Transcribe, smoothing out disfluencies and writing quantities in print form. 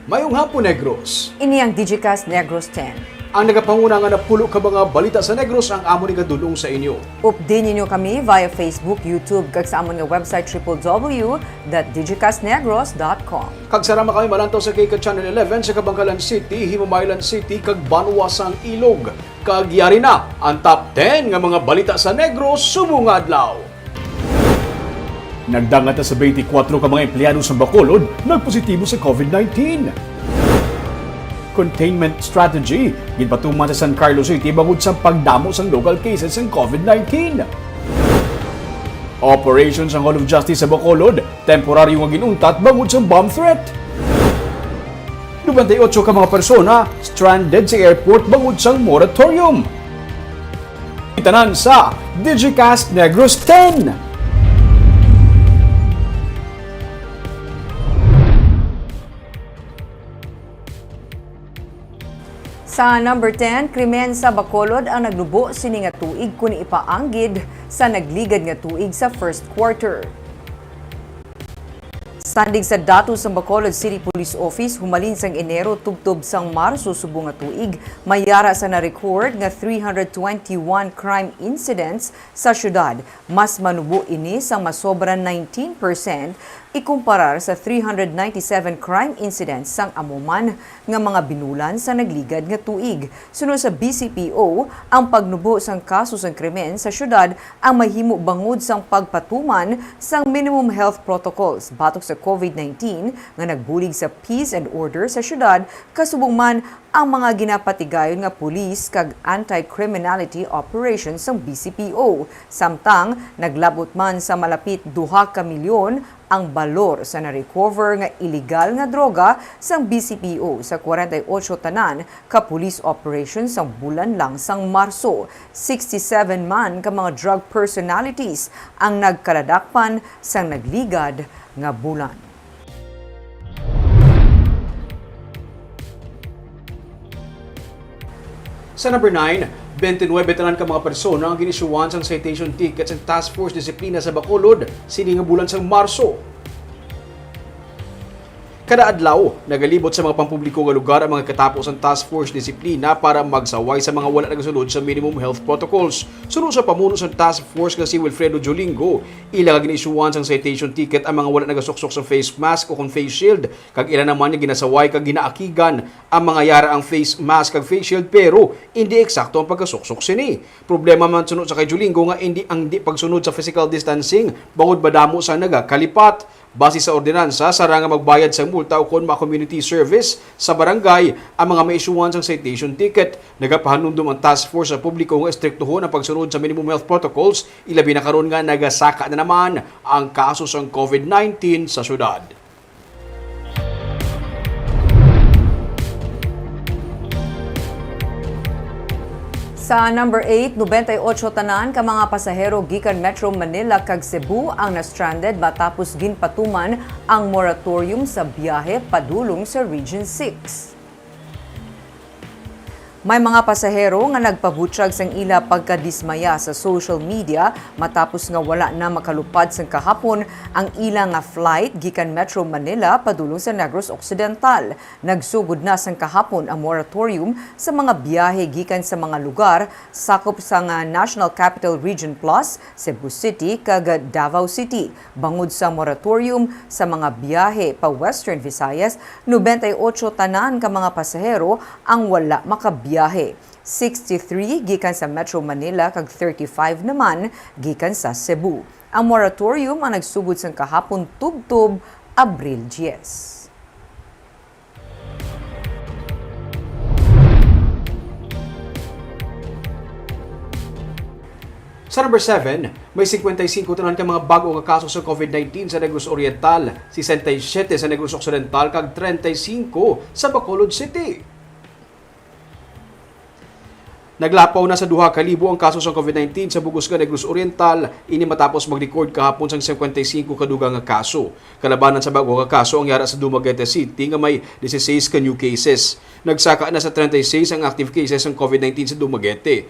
Mayong hapon, Negros. Ini ang Digicast Negros X. Ang nagapanguna nga na pulo ka mga balita sa Negros ang amon nga dulong sa inyo. Update ninyo kami via Facebook, YouTube, kag sa amon nga website www.digicastnegros.com. Kag sarama kami malantaw sa kay Channel 11 sa Kabangkalan City, Himamaylan City, kag Banwasang Ilog. Kag yari na ang top 10 nga mga balita sa Negros subong adlaw. Nagdangat na sa 24 ka mga empleyado sa Bacolod nagpositibo sa COVID-19. Containment strategy ginpatuman sa San Carlos City bangod sa pagdamo sa local cases ng COVID-19. Operations ang Hall of Justice sa Bacolod temporaryo nga ginuntat bangod sa bomb threat. 98 ka mga persona stranded sa airport bangod sa moratorium. Itanan sa Digicast Negros X. Sa number 10, krimen sa Bacolod ang naglubo sini nga tuig kuni ipaanggid sa nagligad nga tuig sa first quarter. Sandig sa datos sa Bacolod City Police Office, humalin sang Enero tubtob sang Marso subong nga tuig, mayara sa na-record nga 321 crime incidents sa syudad. Mas manubo ini sang masobra 19% ikumparar sa 397 crime incidents sang amuman nga mga binulan sa nagligad nga tuig. Sunod sa BCPO, ang pagnubo sang kaso sang krimen sa syudad ang mahimo bangod sang pagpatuman sang minimum health protocols batok sa COVID-19 nga nagbulig sa peace and order sa syudad kasubong man ang mga ginapatigayon nga pulis kag anti-criminality operations sang BCPO. Samtang naglabot man sa malapit 2 ka milyon ang balor sa na-recover nga illegal nga droga sang BCPO sa 48 tanan ka police operations sang bulan lang sang Marso. 67 man ka mga drug personalities ang nagkaladakpan sang nagligad nga bulan. Sa number 9, 29 tanan ka mga persona ang ginisyuan sang citation tickets ng Task Force Disiplina sa Bacolod sini nga bulan sang Marso. Kada adlaw, nagalibot sa mga pampubliko nga lugar ang mga katapos ng Task Force Disiplina para magsaway sa mga wala nagasunod sa minimum health protocols. Sunod sa pamuno sa Task Force nga si Wilfredo Jolingo, ila ginisyuan sang citation ticket ang mga wala nagasuksok sa face mask o kung face shield. Kag ila naman nga ginasaway kag ginaakigan ang mga yara ang face mask kag face shield pero hindi eksakto ang pagkasuksok sini. Problema man sunod sa kay Jolingo nga hindi pagsunod sa physical distancing bangod badamo sa nagakalipat. Base sa ordinansa, sara nga magbayad sa multa o kung ma-community service sa barangay ang mga maisyuan sa citation ticket. Nagapahanundom ang task force sa publiko nga istriktuhon ang pagsunod sa minimum health protocols. Ilabi na karon nga nagasaka na naman ang kaso sa COVID-19 sa syudad. Sa number 8, 98 tanan ka mga pasahero gikan Metro Manila kag Cebu ang na-stranded matapos ginpatuman ang moratorium sa biyahe padulong sa Region 6. May mga pasahero nga nagpabutyag sang ila pagkadismaya sa social media matapos nga wala na makalupad sang kahapon ang ila nga flight gikan Metro Manila padulong sa Negros Occidental. Nagsugod na sang kahapon ang moratorium sa mga biyahe gikan sa mga lugar sakop sa National Capital Region Plus, Cebu City kag Davao City. Bangod sa moratorium sa mga biyahe pa Western Visayas, 98 tanan ka mga pasahero ang wala makabiyahe. 63 gikan sa Metro Manila kag 35 naman gikan sa Cebu. Ang moratorium ang nagsugod sang kahapon tubtob Abril 10. Sa number 7, may 55 tanan ka mga bago nga kaso sa COVID-19 sa Negros Oriental, 67 sa Negros Occidental kag 35 sa Bacolod City. Naglapaw na sa 2,000 ang kaso sa COVID-19 sa Bugos nga Negros Oriental ini matapos mag-record kahapon sang 55 kadugang nga kaso. Kalabanan sa bago nga kaso ang yara sa Dumaguete City nga may 16 ka new cases. Nagsaka na sa 36 ang active cases ng COVID-19 sa Dumaguete.